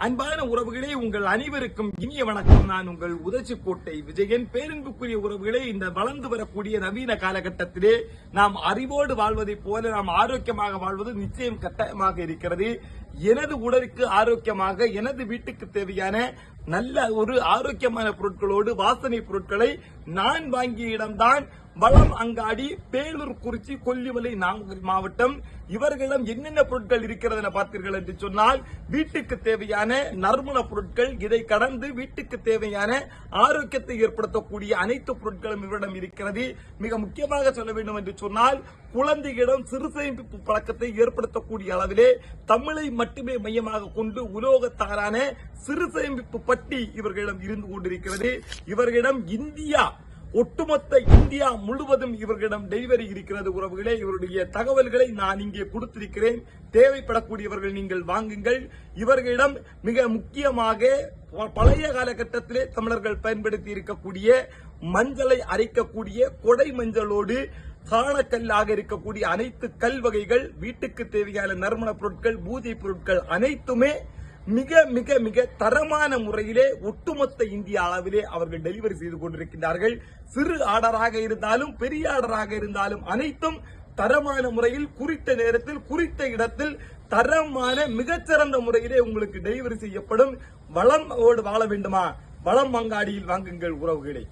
அன்பான உறவுகளே, உங்கள் அனைவருக்கும் இனிய வணக்கம். நான் உங்கள் உதச்சிக்கோட்டை விஜயன். பேரன்புக்குரிய உறவுகளே, இந்த வளர்ந்து வரக்கூடிய நவீன காலகட்டத்திலே நாம் அறிவோடு வாழ்வதைப் போல நாம் ஆரோக்கியமாக வாழ்வது நிச்சயம் கட்டாயமாக இருக்கிறது. எனது உடலுக்கு ஆரோக்கியமாக, எனது வீட்டுக்கு தேவையான நல்ல ஒரு ஆரோக்கியமான பொருட்களோடு வாசனை பொருட்களை நான் வாங்கிய இடம்தான் வளம் அங்காடி, பேலூர், குறிச்சி, கொல்லிமலை, நாமக்கல் மாவட்டம். இவர்களிடம் என்னென்ன பொருட்கள் இருக்கிறது என பார்த்தீர்கள் என்று சொன்னால், வீட்டுக்கு தேவையான நறுமண பொருட்கள், இதை கடந்து வீட்டுக்கு தேவையான ஆரோக்கியத்தை ஏற்படுத்தக்கூடிய அனைத்து பொருட்களும் இவரிடம் இருக்கிறது. மிக முக்கியமாக சொல்ல வேண்டும் என்று சொன்னால், குழந்தைகளிடம் சிறு சேமிப்பு பழக்கத்தை ஏற்படுத்தக்கூடிய அளவிலே தமிழை மட்டுமே மையமாக கொண்டு உலோகத்தாரான சிறு சேமிப்பு பட்டி இவர்களிடம் இருந்து கொண்டிருக்கிறது. இவர்களிடம் ஒட்டுமொத்த இந்தியா முழுவதும் இவர்களிடம் டெலிவரி இருக்கிறது. உறவுகளே, இவருடைய தகவல்களை நான் இங்கே கொடுத்திருக்கிறேன். தேவைப்படக்கூடியவர்கள் நீங்கள் வாங்குங்கள். இவர்களிடம் மிக முக்கியமாக பழைய காலகட்டத்திலே தமிழர்கள் பயன்படுத்தி இருக்கக்கூடிய மஞ்சளை அரைக்கக்கூடிய கொடை மஞ்சளோடு சாணக்கல்லாக இருக்கக்கூடிய அனைத்து கல் வகைகள், வீட்டுக்கு தேவையான நறுமண பொருட்கள், பூஜை பொருட்கள் அனைத்துமே மிக மிக மிக தரமான முறையிலே ஒட்டுமொத்த இந்திய அளவிலே அவர்கள் டெலிவரி செய்து கொண்டிருக்கிறார்கள். சிறு ஆர்டராக இருந்தாலும் பெரிய ஆர்டராக இருந்தாலும் அனைத்தும் தரமான முறையில், குறித்த நேரத்தில், குறித்த இடத்தில் தரமான மிகச்சிறந்த முறையிலே உங்களுக்கு டெலிவரி செய்யப்படும். வளமோடு வாழ வேண்டுமா? வளம் அங்காடியில் வாங்குங்கள் உறவுகளே.